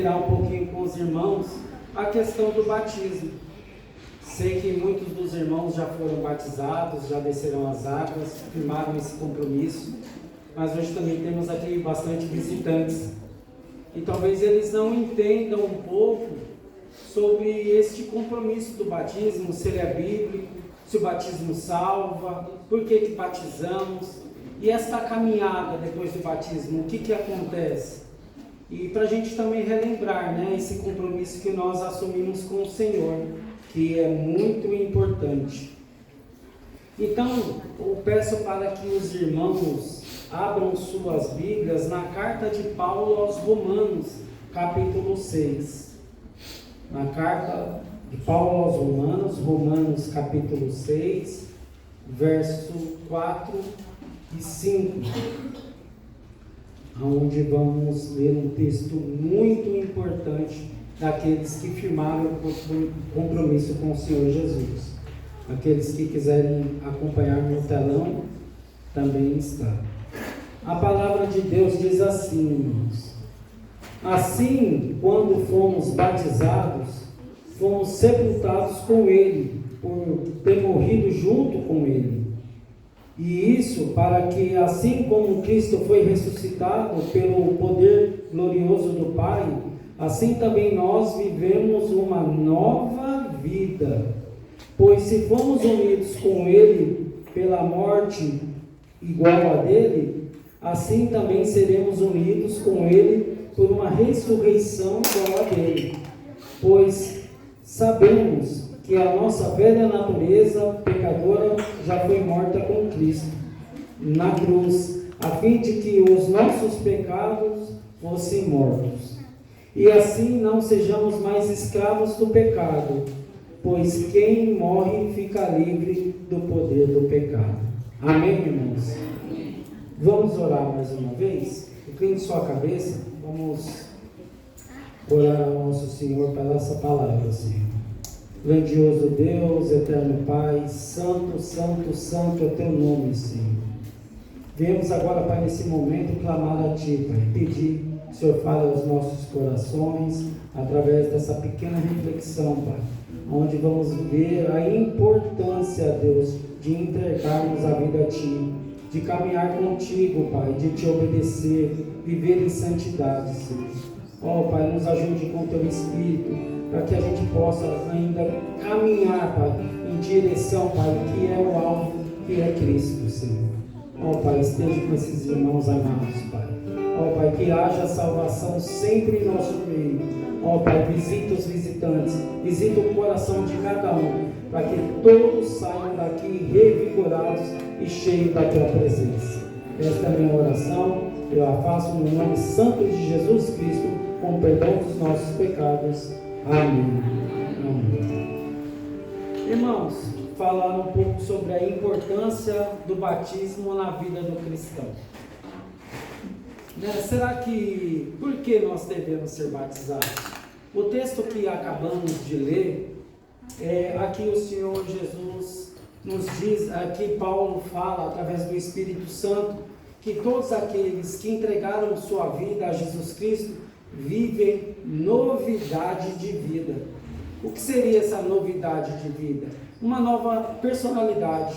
considerar um pouquinho com os irmãos a questão do batismo. Sei que muitos dos irmãos já foram batizados, já desceram as águas, firmaram esse compromisso, mas hoje também temos aqui bastante visitantes. E talvez eles não entendam um pouco sobre este compromisso do batismo, se ele é bíblico, se o batismo salva, por que batizamos, e esta caminhada depois do batismo, o que acontece? E para a gente também relembrar, né, esse compromisso que nós assumimos com o Senhor, que é muito importante. Então, eu peço para que os irmãos abram suas Bíblias na carta de Paulo aos Romanos, capítulo 6. Na carta de Paulo aos Romanos, Romanos capítulo 6, verso 4 e 5, onde vamos ler um texto muito importante daqueles que firmaram o compromisso com o Senhor Jesus. Aqueles que quiserem acompanhar no telão, também está. A palavra de Deus diz assim, irmãos: assim, quando fomos batizados, fomos sepultados com Ele, por ter morrido junto com Ele. E isso para que, assim como Cristo foi ressuscitado pelo poder glorioso do Pai, assim também nós vivemos uma nova vida. Pois se fomos unidos com Ele pela morte igual a dele, assim também seremos unidos com Ele por uma ressurreição igual a dele. Pois sabemos que a nossa velha natureza pecadora já foi morta com Cristo na cruz, a fim de que os nossos pecados fossem mortos. E assim não sejamos mais escravos do pecado, pois quem morre fica livre do poder do pecado. Amém, irmãos? Amém. Vamos orar mais uma vez? Incline sua cabeça, vamos orar ao nosso Senhor pela essa palavra, Senhor. Grandioso Deus, eterno Pai, santo, santo, santo é o teu nome, Senhor. Viemos agora, Pai, nesse momento clamar a Ti, Pai, pedir que o Senhor fale aos nossos corações, através dessa pequena reflexão, Pai, onde vamos ver a importância, Deus, de entregarmos a vida a Ti, de caminhar contigo, Pai, de Te obedecer, viver em santidade, Senhor. Ó, Pai, nos ajude com o Teu Espírito, para que a gente possa ainda caminhar, Pai, em direção, Pai, que é o alvo, que é Cristo, Senhor. Ó, Pai, esteja com esses irmãos amados, Pai. Ó, Pai, que haja salvação sempre em nosso meio. Ó, Pai, visita os visitantes, visita o coração de cada um, para que todos saiam daqui revigorados e cheios da Tua presença. Esta é a minha oração, eu a faço no nome santo de Jesus Cristo, com perdão dos nossos pecados. Amém. Amém. Irmãos, falar um pouco sobre a importância do batismo na vida do cristão. Será que, por que nós devemos ser batizados? O texto que acabamos de ler, aqui o Senhor Jesus nos diz, aqui Paulo fala através do Espírito Santo, que todos aqueles que entregaram sua vida a Jesus Cristo vivem novidade de vida. O que seria essa novidade de vida? Uma nova personalidade.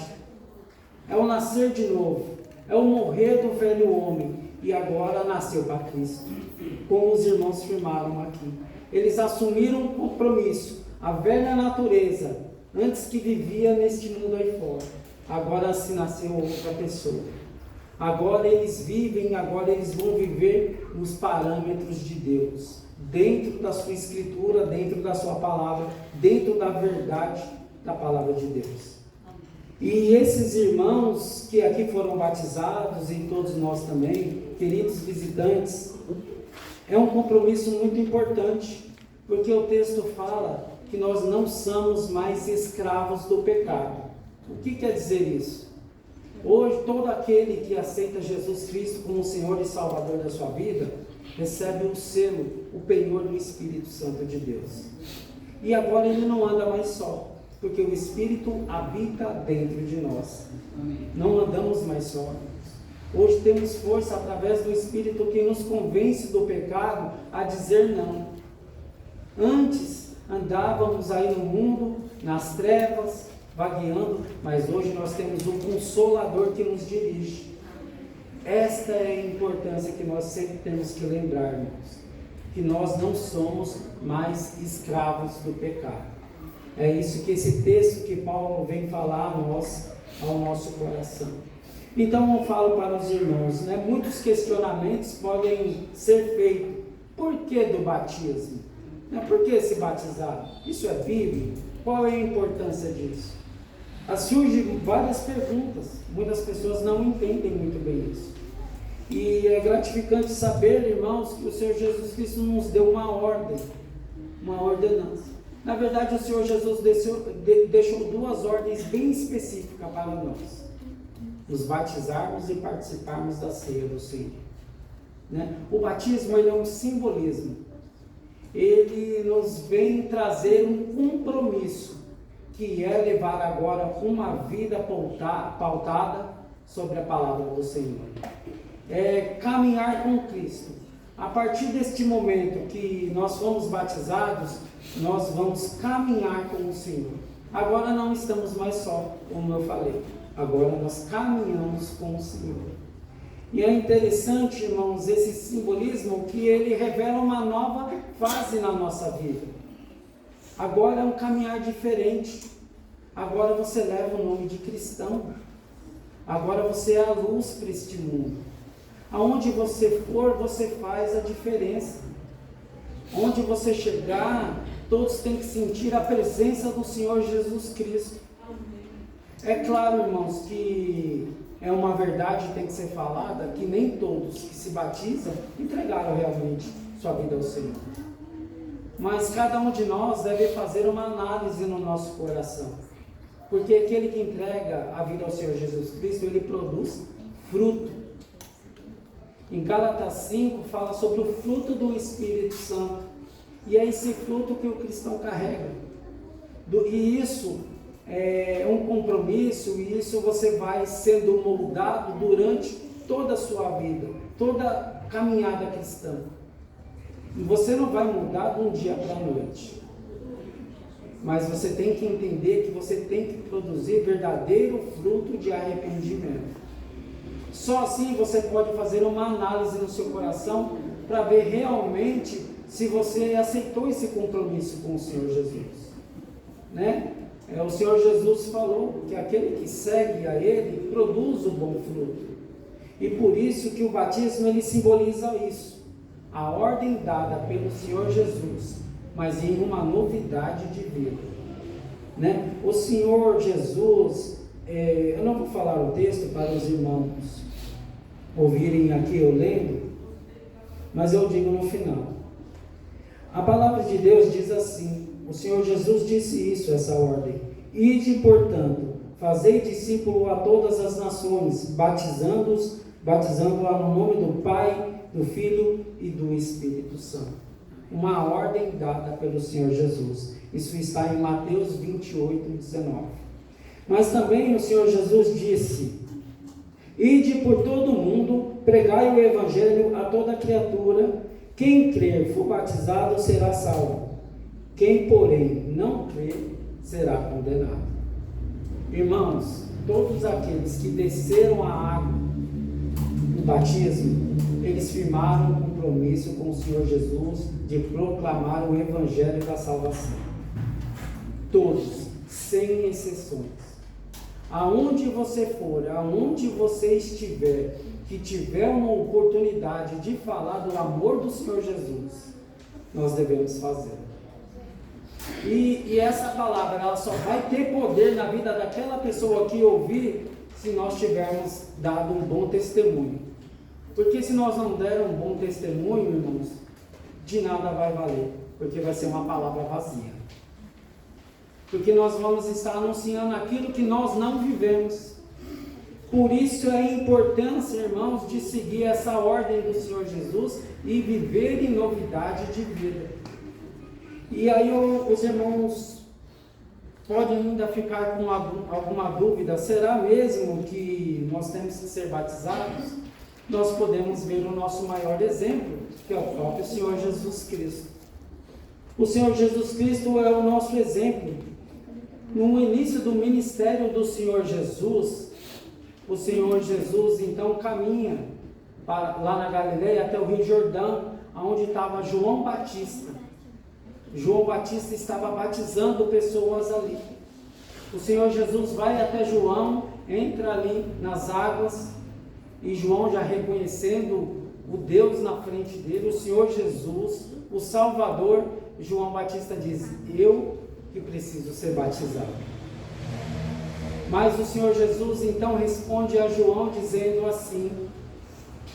É o nascer de novo, é o morrer do velho homem e agora nasceu para Cristo, como os irmãos firmaram aqui. Eles assumiram um compromisso, a velha natureza, antes que vivia neste mundo aí fora, agora se nasceu outra pessoa. Agora eles vivem, agora eles vão viver nos parâmetros de Deus, dentro da sua escritura, dentro da sua palavra, dentro da verdade da palavra de Deus. E esses irmãos que aqui foram batizados, e todos nós também, queridos visitantes, é um compromisso muito importante, porque o texto fala que nós não somos mais escravos do pecado. O que quer dizer isso? Hoje, todo aquele que aceita Jesus Cristo como Senhor e Salvador da sua vida, recebe o selo, o penhor do Espírito Santo de Deus. E agora ele não anda mais só, porque o Espírito habita dentro de nós. Amém. Não andamos mais só. Hoje temos força através do Espírito que nos convence do pecado a dizer não. Antes andávamos aí no mundo, nas trevas, vagueando, mas hoje nós temos um Consolador que nos dirige. Esta é a importância que nós sempre temos que lembrar, irmãos, que nós não somos mais escravos do pecado. É isso que esse texto que Paulo vem falar ao nosso coração. Então eu falo para os irmãos, né, muitos questionamentos podem ser feitos. Por que do batismo? Por que se batizar? Isso é bíblico? Qual é a importância disso? Surgem várias perguntas, muitas pessoas não entendem muito bem isso. E é gratificante saber, irmãos, que o Senhor Jesus Cristo nos deu uma ordem, uma ordenança. Na verdade, o Senhor Jesus deixou duas ordens bem específicas para nós: nos batizarmos e participarmos da ceia do Senhor. O batismo, ele é um simbolismo. Ele nos vem trazer um compromisso, que é levar agora uma vida pautada sobre a palavra do Senhor. É caminhar com Cristo. A partir deste momento que nós fomos batizados, nós vamos caminhar com o Senhor. Agora não estamos mais só, como eu falei. Agora nós caminhamos com o Senhor. E é interessante, irmãos, esse simbolismo que ele revela uma nova fase na nossa vida. Agora é um caminhar diferente. Agora você leva o nome de cristão. Agora você é a luz para este mundo. Aonde você for, você faz a diferença. Onde você chegar, todos têm que sentir a presença do Senhor Jesus Cristo. É claro, irmãos, que é uma verdade que tem que ser falada, que nem todos que se batizam entregaram realmente sua vida ao Senhor. Mas cada um de nós deve fazer uma análise no nosso coração. Porque aquele que entrega a vida ao Senhor Jesus Cristo, ele produz fruto. Em Gálatas 5 fala sobre o fruto do Espírito Santo. E é esse fruto que o cristão carrega. E isso é um compromisso, e isso você vai sendo moldado durante toda a sua vida, toda a caminhada cristã. E você não vai mudar de um dia para a noite. Mas você tem que entender que você tem que produzir verdadeiro fruto de arrependimento. Só assim você pode fazer uma análise no seu coração para ver realmente se você aceitou esse compromisso com o Senhor Jesus. O Senhor Jesus falou que aquele que segue a Ele produz o bom fruto. E por isso que o batismo ele simboliza isso. A ordem dada pelo Senhor Jesus, mas em uma novidade de vida. O Senhor Jesus, eu não vou falar o texto para os irmãos ouvirem aqui eu lendo, mas eu digo no final. A palavra de Deus diz assim, o Senhor Jesus disse isso, essa ordem: ide, portanto, fazei discípulo a todas as nações, batizando-a no nome do Pai, do Filho e do Espírito Santo. Uma ordem dada pelo Senhor Jesus. Isso está em Mateus 28, 19. Mas também o Senhor Jesus disse: ide por todo o mundo, pregai o Evangelho a toda criatura. Quem crer, for batizado, será salvo. Quem, porém, não crer, será condenado. Irmãos, todos aqueles que desceram a água do batismo, eles firmaram um compromisso com o Senhor Jesus de proclamar o Evangelho da salvação. Todos, sem exceções. Aonde você for, aonde você estiver, que tiver uma oportunidade de falar do amor do Senhor Jesus, nós devemos fazer. E essa palavra, ela só vai ter poder na vida daquela pessoa que ouvir, se nós tivermos dado um bom testemunho. Porque se nós não der um bom testemunho, irmãos, de nada vai valer, porque vai ser uma palavra vazia. Porque nós vamos estar anunciando aquilo que nós não vivemos. Por isso é a importância, irmãos, de seguir essa ordem do Senhor Jesus e viver em novidade de vida. E aí os irmãos pode ainda ficar com alguma dúvida, será mesmo que nós temos que ser batizados? Nós podemos ver o nosso maior exemplo, que é o próprio Senhor Jesus Cristo. O Senhor Jesus Cristo é o nosso exemplo. No início do ministério do Senhor Jesus, o Senhor Jesus então caminha lá na Galileia até o Rio Jordão, onde estava João Batista. João Batista estava batizando pessoas ali. O Senhor Jesus vai até João, entra ali nas águas, e João, já reconhecendo o Deus na frente dele, o Senhor Jesus, o Salvador, João Batista diz: eu que preciso ser batizado. Mas o Senhor Jesus então responde a João dizendo assim,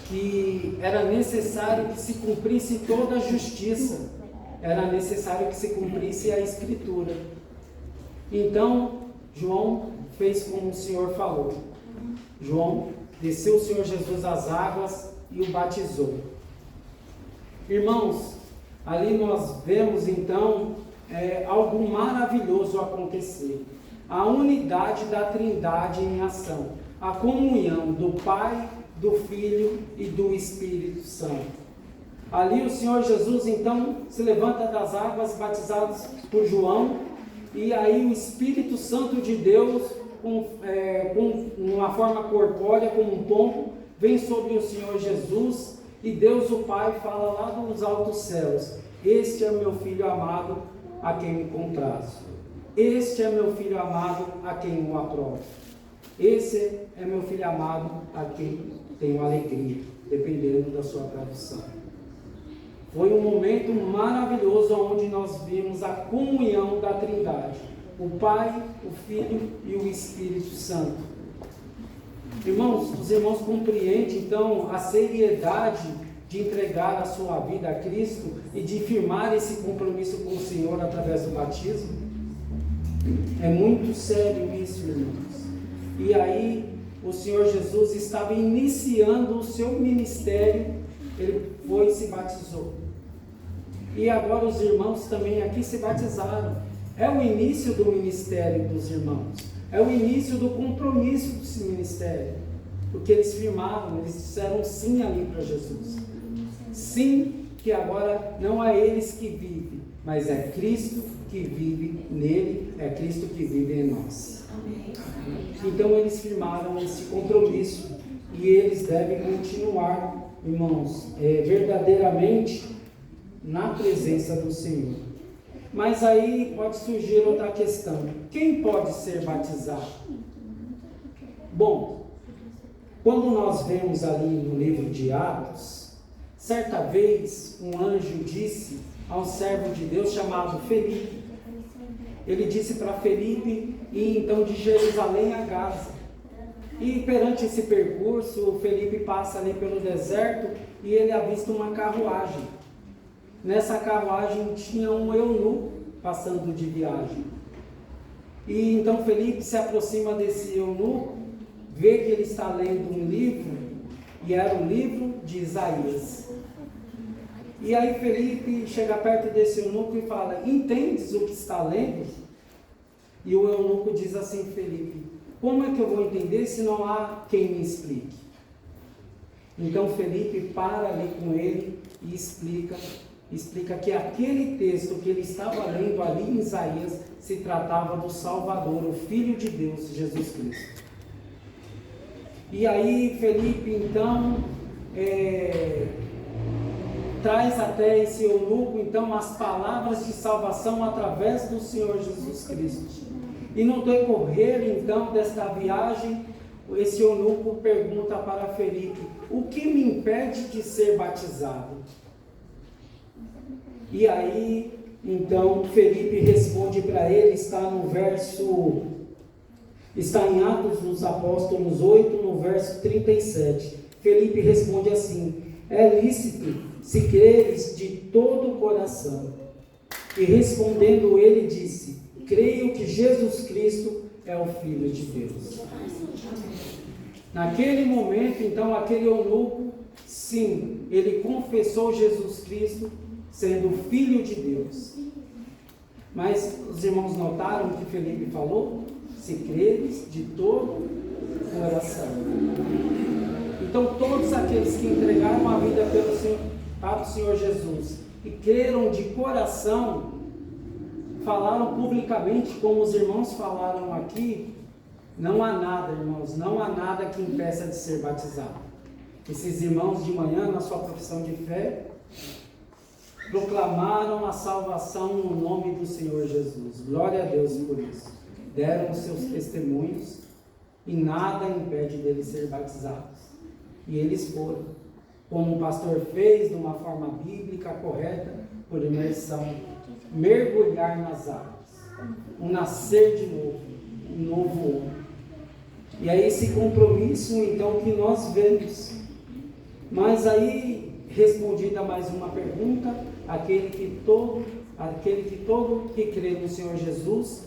que era necessário que se cumprisse toda a justiça, era necessário que se cumprisse a Escritura. Então, João fez como o Senhor falou. João desceu o Senhor Jesus às águas e o batizou. Irmãos, ali nós vemos então algo maravilhoso acontecer. A unidade da Trindade em ação. A comunhão do Pai, do Filho e do Espírito Santo. Ali o Senhor Jesus então se levanta das águas, batizados por João, e aí o Espírito Santo de Deus, com uma forma corpórea, como um pombo, vem sobre o Senhor Jesus, e Deus o Pai fala lá dos altos céus: este é o meu Filho amado, a quem me comprazo. Este é meu Filho amado, a quem o aprovo. Esse é meu Filho amado, a quem tenho alegria, dependendo da sua tradução. Foi um momento maravilhoso onde nós vimos a comunhão da Trindade, o Pai, o Filho e o Espírito Santo. Irmãos, os irmãos compreendem então a seriedade de entregar a sua vida a Cristo e de firmar esse compromisso com o Senhor através do batismo? É muito sério isso, irmãos. E aí, o Senhor Jesus estava iniciando o seu ministério, ele foi e se batizou. E agora os irmãos também aqui se batizaram. É o início do ministério dos irmãos. É o início do compromisso desse ministério. Porque eles firmaram, eles disseram sim ali para Jesus. Sim, que agora não é eles que vivem, mas é Cristo que vive nele, é Cristo que vive em nós. Então eles firmaram esse compromisso e eles devem continuar, irmãos, verdadeiramente na presença do Senhor. Mas aí pode surgir outra questão: quem pode ser batizado? Bom, quando nós vemos ali no livro de Atos, certa vez um anjo disse a um servo de Deus chamado Felipe. Ele disse para Felipe ir então de Jerusalém a Gaza. E perante esse percurso, o Felipe passa ali pelo deserto e ele avista uma carruagem. Nessa carruagem tinha um eunuco passando de viagem. E então Felipe se aproxima desse eunuco, vê que ele está lendo um livro, e era o livro de Isaías. E aí Felipe chega perto desse eunuco e fala: entendes o que está lendo? E o eunuco diz assim: Felipe, como é que eu vou entender se não há quem me explique? Então Felipe para ali com ele e explica que aquele texto que ele estava lendo ali em Isaías se tratava do Salvador, o Filho de Deus, Jesus Cristo. E aí Felipe então traz até esse eunuco então as palavras de salvação através do Senhor Jesus Cristo. E no decorrer então desta viagem, esse eunuco pergunta para Felipe: o que me impede de ser batizado? E aí então Felipe responde para ele, está em Atos dos Apóstolos 8, no verso 37. Felipe responde assim: é lícito se creres de todo o coração. E respondendo ele disse: creio que Jesus Cristo é o Filho de Deus. Naquele momento, então, aquele eunuco, sim, ele confessou Jesus Cristo sendo o Filho de Deus. Mas os irmãos notaram o que Felipe falou? Se creres de todo o coração. Então todos aqueles que entregaram a vida para o Senhor Jesus e creram de coração, falaram publicamente, como os irmãos falaram aqui, não há nada, irmãos, não há nada que impeça de ser batizado. Esses irmãos de manhã, na sua profissão de fé, proclamaram a salvação no nome do Senhor Jesus. Glória a Deus por isso. Deram os seus testemunhos e nada impede deles ser batizados. E eles foram, como o pastor fez, de uma forma bíblica correta, por imersão, mergulhar nas águas, um nascer de novo, um novo homem. E é esse compromisso então que nós vemos. Mas aí, respondida mais uma pergunta, aquele que todo que crê no Senhor Jesus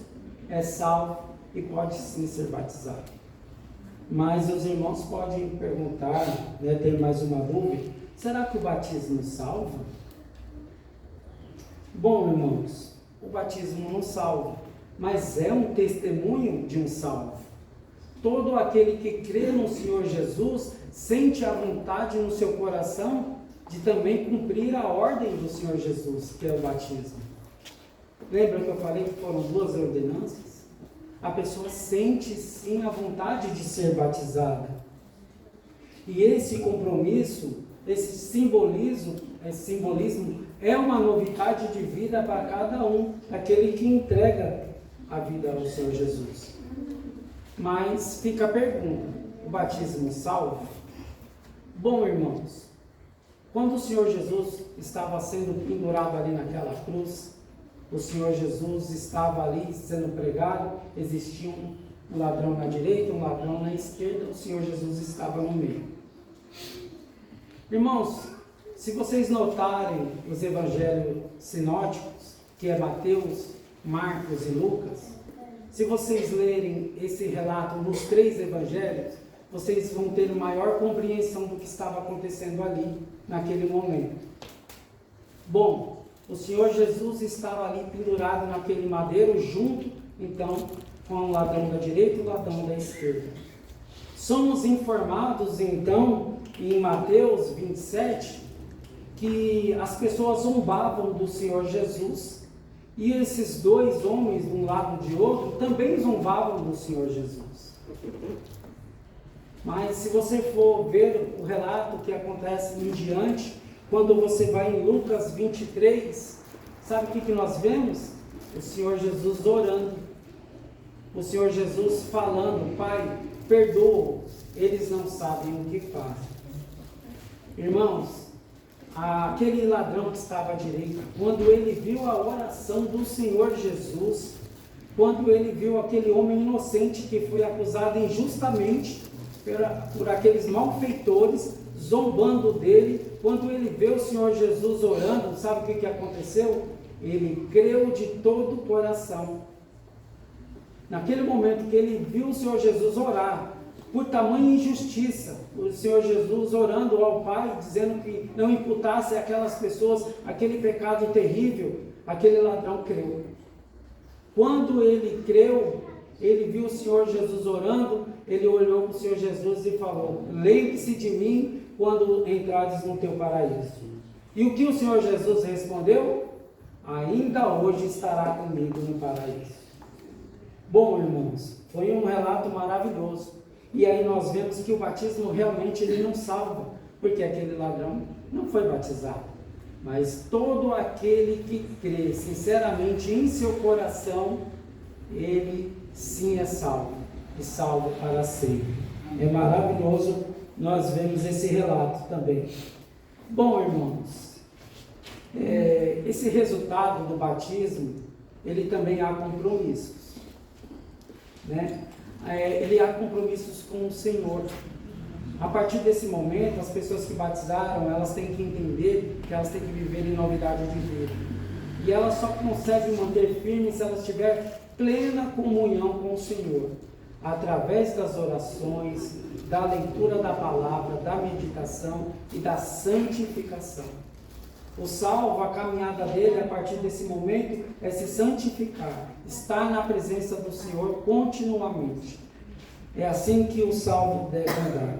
é salvo e pode sim ser batizado. Mas os irmãos podem perguntar, tem mais uma dúvida, será que o batismo salva? Bom, irmãos, o batismo não salva, mas é um testemunho de um salvo. Todo aquele que crê no Senhor Jesus sente a vontade no seu coração de também cumprir a ordem do Senhor Jesus, que é o batismo. Lembra que eu falei que foram 2 ordenanças? A pessoa sente sim a vontade de ser batizada. E esse compromisso, esse simbolismo é uma novidade de vida para cada um, aquele que entrega a vida ao Senhor Jesus. Mas fica a pergunta, o batismo salva? Bom, irmãos, quando o Senhor Jesus estava sendo pendurado ali naquela cruz, o Senhor Jesus estava ali sendo pregado, existia um ladrão na direita, um ladrão na esquerda, o Senhor Jesus estava no meio. Irmãos, se vocês notarem os evangelhos sinóticos, que é Mateus, Marcos e Lucas, se vocês lerem esse relato nos 3 evangelhos, vocês vão ter maior compreensão do que estava acontecendo ali, naquele momento. Bom, o Senhor Jesus estava ali pendurado naquele madeiro, junto, então, com o ladrão da direita e o ladrão da esquerda. Somos informados, então, em Mateus 27, que as pessoas zombavam do Senhor Jesus, e esses 2 homens, de um lado e de outro, também zombavam do Senhor Jesus. Mas se você for ver o relato que acontece em diante, quando você vai em Lucas 23, sabe o que nós vemos? O Senhor Jesus orando, o Senhor Jesus falando: Pai, perdoa-os, eles não sabem o que fazem. Irmãos, aquele ladrão que estava à direita, quando ele viu a oração do Senhor Jesus, quando ele viu aquele homem inocente que foi acusado injustamente por aqueles malfeitores, zombando dele, quando ele vê o Senhor Jesus orando, sabe o que aconteceu? Ele creu de todo o coração. Naquele momento que ele viu o Senhor Jesus orar, por tamanha injustiça, o Senhor Jesus orando ao Pai, dizendo que não imputasse àquelas pessoas aquele pecado terrível, aquele ladrão creu. Quando ele creu, ele viu o Senhor Jesus orando, ele olhou para o Senhor Jesus e falou: lembre-se de mim quando entrares no teu paraíso. E o que o Senhor Jesus respondeu? Ainda hoje estará comigo no paraíso. Bom, irmãos, foi um relato maravilhoso. E aí nós vemos que o batismo realmente ele não salva, porque aquele ladrão não foi batizado. Mas todo aquele que crê sinceramente em seu coração, ele sim é salvo, e salvo para sempre. É maravilhoso nós vemos esse relato também. Bom, irmãos, esse resultado do batismo, ele também há compromissos, né? Ele há compromissos com o Senhor. A partir desse momento, as pessoas que batizaram, elas têm que entender que elas têm que viver em novidade de vida. E elas só conseguem manter firme se elas tiverem plena comunhão com o Senhor, através das orações, da leitura da palavra, da meditação e da santificação. O salvo, a caminhada dele a partir desse momento é se santificar, estar na presença do Senhor continuamente. É assim que o salvo deve andar.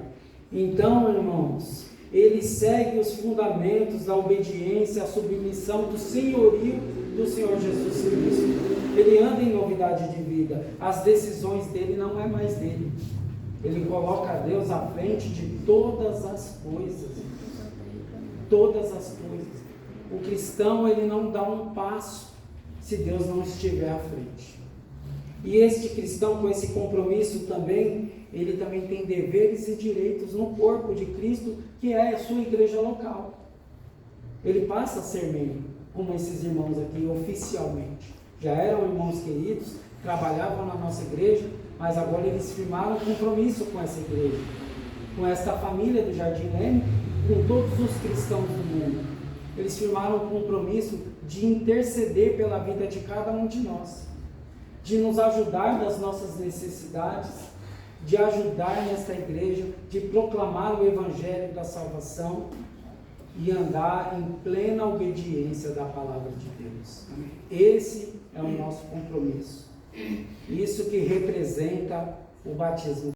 Então, irmãos, ele segue os fundamentos da obediência, a submissão do senhorio do Senhor Jesus Cristo. Ele anda em novidade de vida. As decisões dele não é mais dele. Ele coloca a Deus à frente de todas as coisas. Todas as coisas. O cristão, ele não dá um passo se Deus não estiver à frente. E este cristão, com esse compromisso também, ele também tem deveres e direitos no corpo de Cristo, que é a sua igreja local. Ele passa a ser membro, como esses irmãos aqui, oficialmente. Já eram irmãos queridos, trabalhavam na nossa igreja, mas agora eles firmaram um compromisso com essa igreja, com esta família do Jardim Leme, com todos os cristãos do mundo. Eles firmaram um compromisso de interceder pela vida de cada um de nós, de nos ajudar nas nossas necessidades, de ajudar nesta igreja, de proclamar o Evangelho da salvação e andar em plena obediência da palavra de Deus. Esse é o nosso compromisso. Isso que representa o batismo.